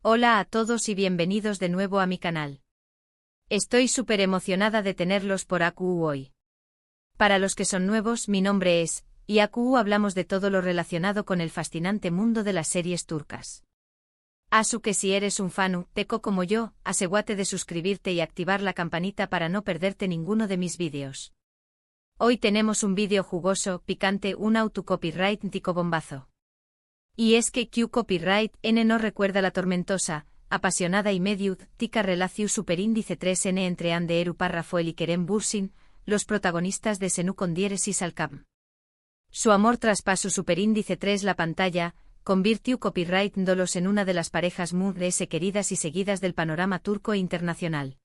Hola a todos y bienvenidos de nuevo a mi canal. Estoy súper emocionada de tenerlos por AQU hoy. Para los que son nuevos, mi nombre es, y AQU hablamos de todo lo relacionado con el fascinante mundo de las series turcas. Así que si eres un fanu, teco como yo, asegúrate de suscribirte y activar la campanita para no perderte ninguno de mis vídeos. Hoy tenemos un vídeo jugoso, picante, un auto-copyright tico bombazo. Y es que Q Copyright N no recuerda la tormentosa, apasionada y mediud, tica relación superíndice 3N entre Ande Eru Parrafoel y Kerem Bürsin, los protagonistas de Senu con diéresis al Cam. Su amor traspaso superíndice 3 la pantalla, convirtió Copyright Dolos en una de las parejas más queridas y seguidas del panorama turco e internacional.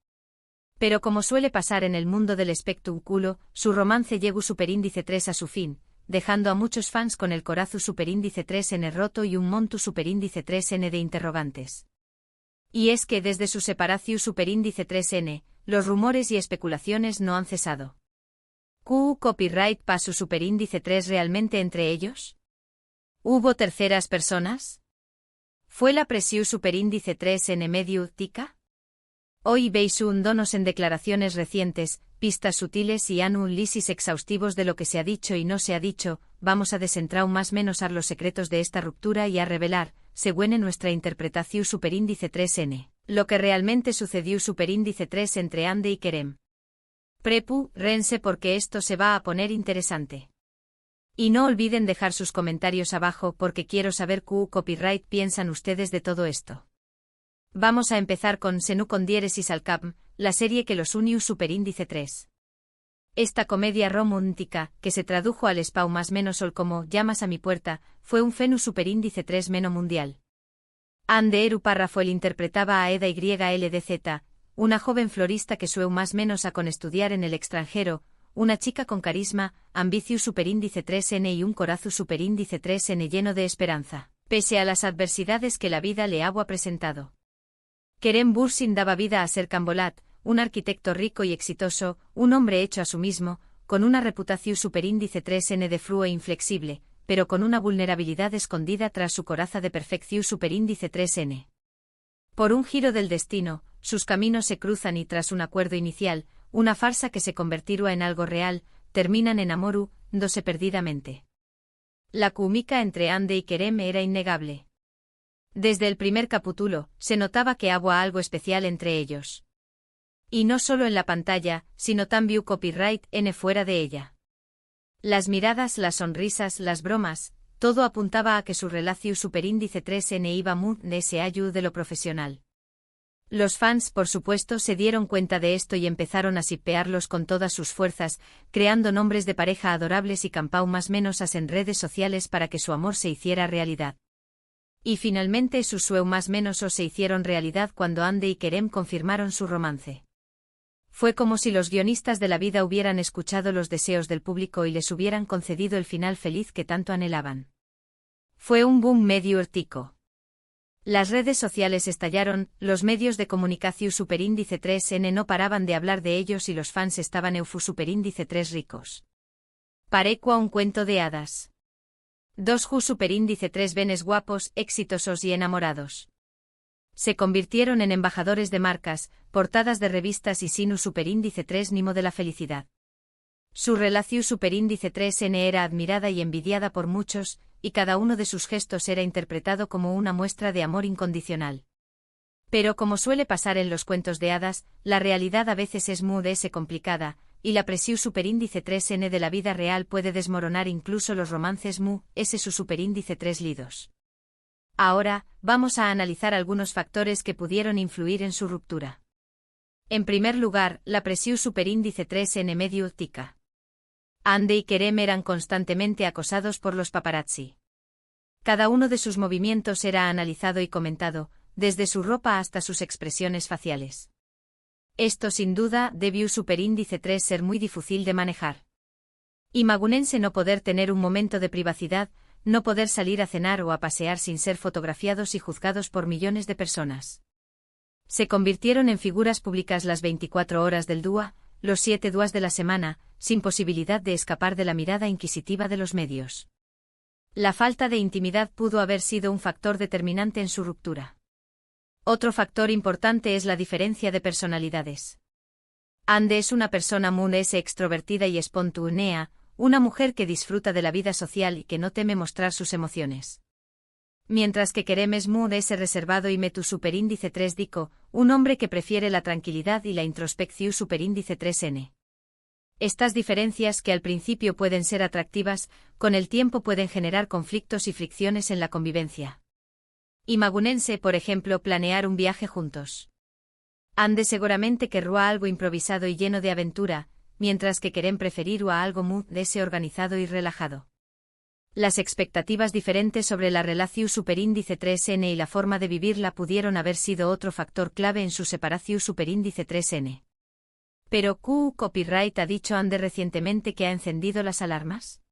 Pero como suele pasar en el mundo del espectáculo, su romance llegó superíndice 3 a su fin, dejando a muchos fans con el corazón superíndice 3N roto y un montu superíndice 3N de interrogantes. Y es que desde su separación superíndice 3N, los rumores y especulaciones no han cesado. ¿Q Copyright pasó superíndice 3 realmente entre ellos? ¿Hubo terceras personas? ¿Fue la presión superíndice 3N medio tica? Hoy veis un donos en declaraciones recientes, pistas sutiles y análisis exhaustivos de lo que se ha dicho y no se ha dicho, vamos a desentrar más menos a los secretos de esta ruptura y a revelar, según nuestra interpretación superíndice 3N, lo que realmente sucedió superíndice 3 entre Ande y Kerem. Prepu, rense porque esto se va a poner interesante. Y no olviden dejar sus comentarios abajo porque quiero saber qué copyright piensan ustedes de todo esto. Vamos a empezar con Senu con diéresis al Cam, la serie que los unió superíndice 3. Esta comedia romántica, que se tradujo al spau más menos ol como Llamas a mi puerta, fue un fenu superíndice 3 meno mundial. Ande Eru Parrafoel interpretaba a Eda YLDZ, una joven florista que sueu más menos a con estudiar en el extranjero, una chica con carisma, ambicio superíndice 3N y un corazón superíndice 3N lleno de esperanza, pese a las adversidades que la vida le había presentado. Kerem Bürsin daba vida a Serkan Bolat, un arquitecto rico y exitoso, un hombre hecho a sí mismo, con una reputación superíndice 3N de fluo e inflexible, pero con una vulnerabilidad escondida tras su coraza de perfección superíndice 3N. Por un giro del destino, sus caminos se cruzan y tras un acuerdo inicial, una farsa que se convertirá en algo real, terminan en amoru, dándose perdidamente. La química entre Ande y Kerem era innegable. Desde el primer capítulo, se notaba que había algo especial entre ellos. Y no solo en la pantalla, sino también copyright N fuera de ella. Las miradas, las sonrisas, las bromas, todo apuntaba a que su relación superíndice 3N iba muy de lo profesional. Los fans, por supuesto, se dieron cuenta de esto y empezaron a shippearlos con todas sus fuerzas, creando nombres de pareja adorables y campau más menos en redes sociales para que su amor se hiciera realidad. Y finalmente sus sueños más menos se hicieron realidad cuando Ande y Kerem confirmaron su romance. Fue como si los guionistas de la vida hubieran escuchado los deseos del público y les hubieran concedido el final feliz que tanto anhelaban. Fue un boom medio ertico. Las redes sociales estallaron, los medios de comunicación superíndice 3N no paraban de hablar de ellos y los fans estaban eufu superíndice 3 ricos. Parecua un cuento de hadas. Dos Ju superíndice 3 benes guapos, exitosos y enamorados. Se convirtieron en embajadores de marcas, portadas de revistas y sinu superíndice 3 nimo de la felicidad. Su relación superíndice 3N era admirada y envidiada por muchos, y cada uno de sus gestos era interpretado como una muestra de amor incondicional. Pero como suele pasar en los cuentos de hadas, la realidad a veces es muy complicada, y la presión superíndice 3N de la vida real puede desmoronar incluso los romances su superíndice 3 lidos. Ahora, vamos a analizar algunos factores que pudieron influir en su ruptura. En primer lugar, la presión superíndice 3N medio tica. Ande y Kerem eran constantemente acosados por los paparazzi. Cada uno de sus movimientos era analizado y comentado, desde su ropa hasta sus expresiones faciales. Esto sin duda debió superíndice 3 ser muy difícil de manejar. Imagunense no poder tener un momento de privacidad, no poder salir a cenar o a pasear sin ser fotografiados y juzgados por millones de personas. Se convirtieron en figuras públicas las 24 horas del día, los 7 días de la semana, sin posibilidad de escapar de la mirada inquisitiva de los medios. La falta de intimidad pudo haber sido un factor determinante en su ruptura. Otro factor importante es la diferencia de personalidades. Ande es una persona muy extrovertida y espontánea, una mujer que disfruta de la vida social y que no teme mostrar sus emociones. Mientras que Kerem es muy reservado y metu superíndice 3 dico, un hombre que prefiere la tranquilidad y la introspección superíndice 3n. Estas diferencias, que al principio pueden ser atractivas, con el tiempo pueden generar conflictos y fricciones en la convivencia. Imagúnense, por ejemplo, planear un viaje juntos. Ande seguramente querrá algo improvisado y lleno de aventura, mientras que Kerem preferirá algo muy organizado y relajado. Las expectativas diferentes sobre la relación superíndice 3n y la forma de vivirla pudieron haber sido otro factor clave en su separación superíndice 3n. Pero Q Copyright ha dicho Ande recientemente que ha encendido las alarmas.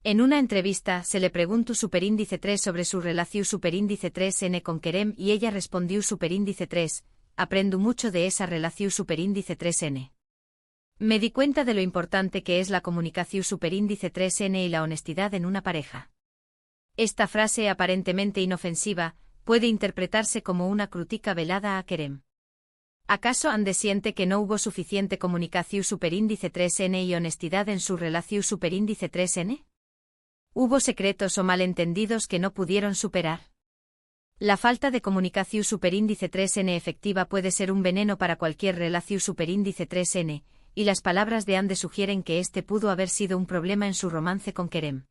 En una entrevista se le preguntó superíndice 3 sobre su relación superíndice 3n con Kerem y ella respondió superíndice 3, aprendo mucho de esa relación superíndice 3n. Me di cuenta de lo importante que es la comunicación superíndice 3n y la honestidad en una pareja. Esta frase aparentemente inofensiva puede interpretarse como una crítica velada a Kerem. ¿Acaso Ande siente que no hubo suficiente comunicación superíndice 3n y honestidad en su relación superíndice 3n? ¿Hubo secretos o malentendidos que no pudieron superar? La falta de comunicación superíndice 3n efectiva puede ser un veneno para cualquier relación superíndice 3n, y las palabras de Ande sugieren que este pudo haber sido un problema en su romance con Kerem.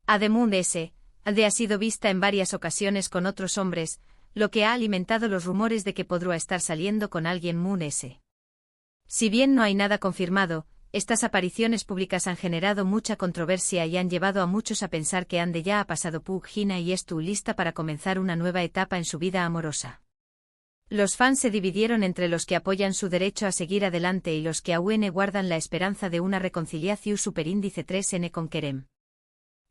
Además, Ande ha sido vista en varias ocasiones con otros hombres, lo que ha alimentado los rumores de que podría estar saliendo con alguien muy. Si bien no hay nada confirmado, estas apariciones públicas han generado mucha controversia y han llevado a muchos a pensar que Ande ya ha pasado página y está lista para comenzar una nueva etapa en su vida amorosa. Los fans se dividieron entre los que apoyan su derecho a seguir adelante y los que aún guardan la esperanza de una reconciliación superíndice 3n con Kerem.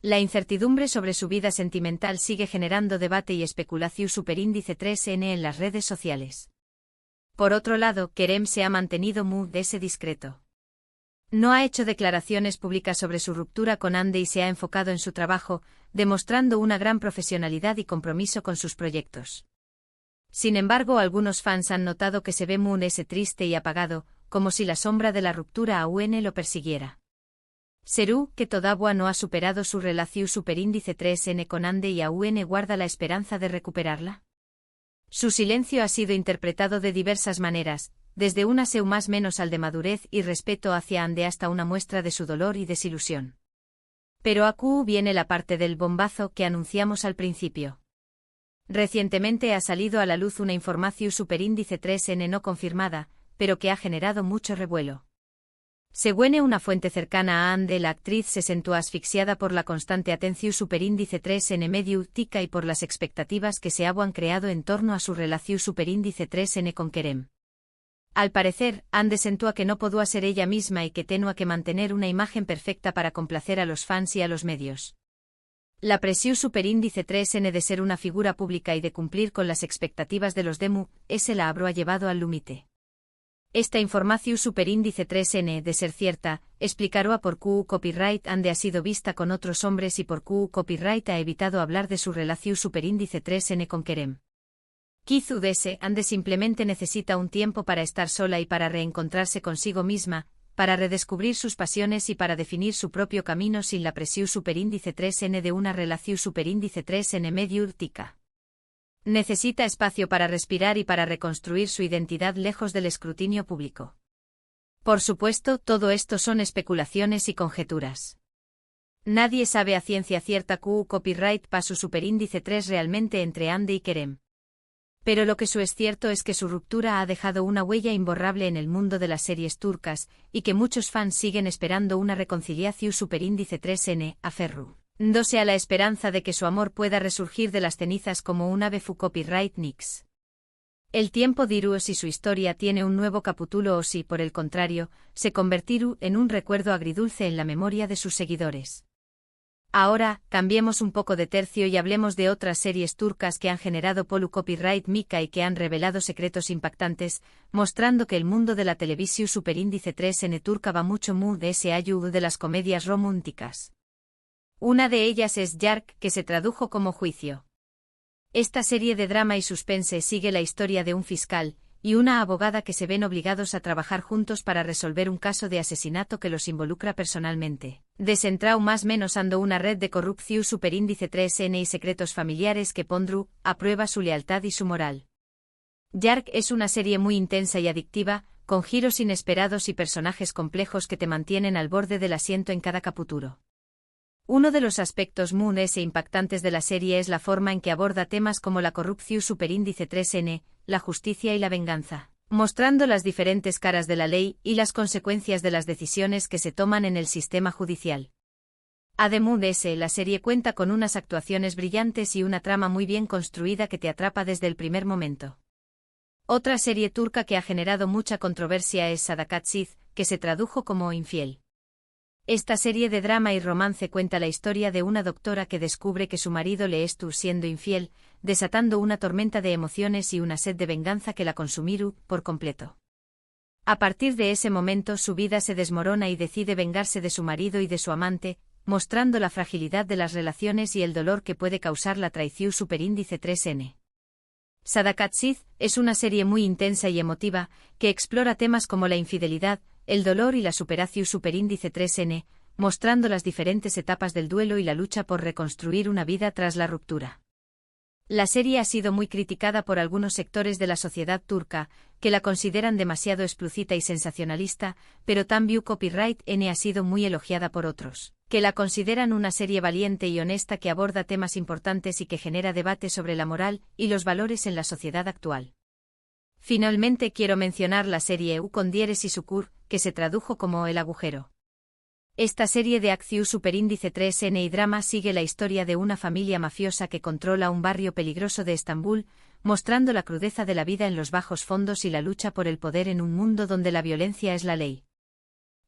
La incertidumbre sobre su vida sentimental sigue generando debate y especulación superíndice 3n en las redes sociales. Por otro lado, Kerem se ha mantenido muy discreto. No ha hecho declaraciones públicas sobre su ruptura con Ande y se ha enfocado en su trabajo, demostrando una gran profesionalidad y compromiso con sus proyectos. Sin embargo, algunos fans han notado que se ve muy triste y apagado, como si la sombra de la ruptura aún lo persiguiera. ¿Será que todavía no ha superado su relación superíndice 3n con Ande y aún guarda la esperanza de recuperarla? Su silencio ha sido interpretado de diversas maneras, desde una seu más menos al de madurez y respeto hacia Ande hasta una muestra de su dolor y desilusión. Pero aquí viene la parte del bombazo que anunciamos al principio. Recientemente ha salido a la luz una información superíndice 3n no confirmada, pero que ha generado mucho revuelo. Según una fuente cercana a Ande, la actriz se sentó asfixiada por la constante atención superíndice 3n mediática y por las expectativas que se habían creado en torno a su relación superíndice 3n con Kerem. Al parecer, Ande sentó que no podía ser ella misma y que tenía que mantener una imagen perfecta para complacer a los fans y a los medios. La presión superíndice 3n de ser una figura pública y de cumplir con las expectativas de los demu, la habrá llevado al límite. Esta información superíndice 3n de ser cierta, explicará por Q Copyright Ande ha sido vista con otros hombres y por Q Copyright ha evitado hablar de su relación superíndice 3n con Kerem. Quizás Ande simplemente necesita un tiempo para estar sola y para reencontrarse consigo misma, para redescubrir sus pasiones y para definir su propio camino sin la presión superíndice 3n de una relación superíndice 3n mediática. Necesita espacio para respirar y para reconstruir su identidad lejos del escrutinio público. Por supuesto, todo esto son especulaciones y conjeturas. Nadie sabe a ciencia cierta Q Copyright pa su superíndice 3 realmente entre Ande y Kerem. Pero lo que es cierto es que su ruptura ha dejado una huella imborrable en el mundo de las series turcas, y que muchos fans siguen esperando una reconciliación superíndice 3n, aferrándose a la esperanza de que su amor pueda resurgir de las cenizas como un ave fu copyright nix. El tiempo dirá si su historia tiene un nuevo capítulo o si, por el contrario, se convertirá en un recuerdo agridulce en la memoria de sus seguidores. Ahora, cambiemos un poco de tercio y hablemos de otras series turcas que han generado polu copyright mica y que han revelado secretos impactantes, mostrando que el mundo de la televisión superíndice 3n turca va mucho mu de ese ayudo de las comedias románticas. Una de ellas es Yark, que se tradujo como juicio. Esta serie de drama y suspense sigue la historia de un fiscal y una abogada que se ven obligados a trabajar juntos para resolver un caso de asesinato que los involucra personalmente. Desentrau más menos ando una red de corrupción superíndice 3N y secretos familiares que pondrú a prueba su lealtad y su moral. Yark es una serie muy intensa y adictiva, con giros inesperados y personajes complejos que te mantienen al borde del asiento en cada capítulo. Uno de los aspectos e impactantes de la serie es la forma en que aborda temas como la corrupción superíndice 3N, la justicia y la venganza, mostrando las diferentes caras de la ley y las consecuencias de las decisiones que se toman en el sistema judicial. Además, la serie cuenta con unas actuaciones brillantes y una trama muy bien construida que te atrapa desde el primer momento. Otra serie turca que ha generado mucha controversia es Sadakatsiz, que se tradujo como Infiel. Esta serie de drama y romance cuenta la historia de una doctora que descubre que su marido le estuvo siendo infiel, desatando una tormenta de emociones y una sed de venganza que la consumirá por completo. A partir de ese momento su vida se desmorona y decide vengarse de su marido y de su amante, mostrando la fragilidad de las relaciones y el dolor que puede causar la traición superíndice 3N. Sadakatsiz es una serie muy intensa y emotiva, que explora temas como la infidelidad, el dolor y la superación superíndice 3N, mostrando las diferentes etapas del duelo y la lucha por reconstruir una vida tras la ruptura. La serie ha sido muy criticada por algunos sectores de la sociedad turca, que la consideran demasiado explícita y sensacionalista, pero también Copyright N ha sido muy elogiada por otros, que la consideran una serie valiente y honesta que aborda temas importantes y que genera debate sobre la moral y los valores en la sociedad actual. Finalmente quiero mencionar la serie Ukondieres y Sukur, que se tradujo como El agujero. Esta serie de acción superíndice 3N y drama sigue la historia de una familia mafiosa que controla un barrio peligroso de Estambul, mostrando la crudeza de la vida en los bajos fondos y la lucha por el poder en un mundo donde la violencia es la ley.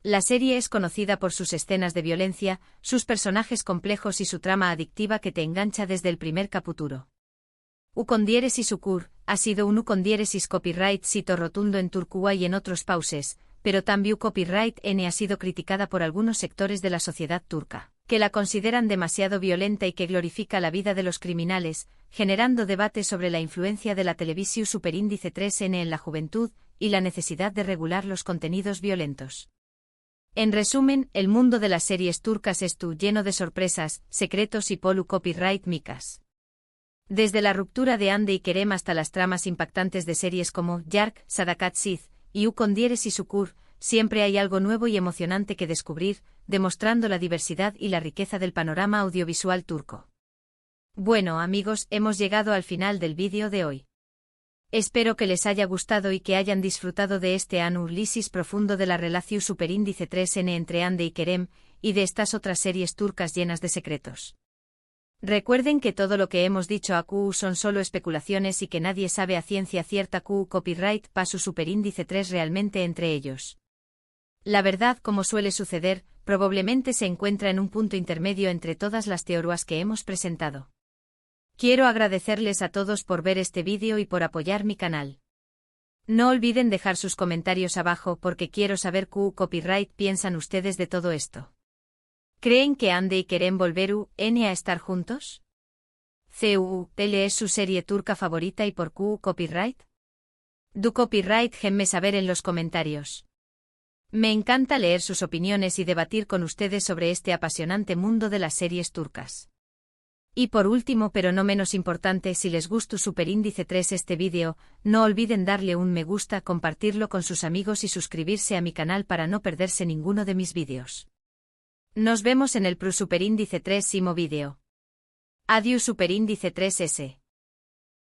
La serie es conocida por sus escenas de violencia, sus personajes complejos y su trama adictiva que te engancha desde el primer capítulo. Ukondieres y Sukur ha sido un Ukondieresis copyright sito rotundo en Turquía y en otros países, pero también Copyright N ha sido criticada por algunos sectores de la sociedad turca, que la consideran demasiado violenta y que glorifica la vida de los criminales, generando debate sobre la influencia de la televisión superíndice 3N en la juventud y la necesidad de regular los contenidos violentos. En resumen, el mundo de las series turcas es lleno de sorpresas, secretos y polu copyright micas. Desde la ruptura de Hande y Kerem hasta las tramas impactantes de series como Yark, Sadakatsiz y Ukondieres y Sukur, siempre hay algo nuevo y emocionante que descubrir, demostrando la diversidad y la riqueza del panorama audiovisual turco. Bueno amigos, hemos llegado al final del vídeo de hoy. Espero que les haya gustado y que hayan disfrutado de este análisis profundo de la relación superíndice 3N entre Hande y Kerem, y de estas otras series turcas llenas de secretos. Recuerden que todo lo que hemos dicho aquí son solo especulaciones y que nadie sabe a ciencia cierta copyright pasu superíndice 3 realmente entre ellos. La verdad, como suele suceder, probablemente se encuentra en un punto intermedio entre todas las teorías que hemos presentado. Quiero agradecerles a todos por ver este vídeo y por apoyar mi canal. No olviden dejar sus comentarios abajo porque quiero saber qué copyright piensan ustedes de todo esto. ¿Creen que Hande y Kerem volveru a estar juntos? ¿Tele es su serie turca favorita y por qué copyright? Du copyright déjenme saber en los comentarios. Me encanta leer sus opiniones y debatir con ustedes sobre este apasionante mundo de las series turcas. Y por último pero no menos importante, si les gustó superíndice 3 este vídeo, no olviden darle un me gusta, compartirlo con sus amigos y suscribirse a mi canal para no perderse ninguno de mis vídeos. Nos vemos en el superíndice 3 vídeo. Adiós superíndice 3S.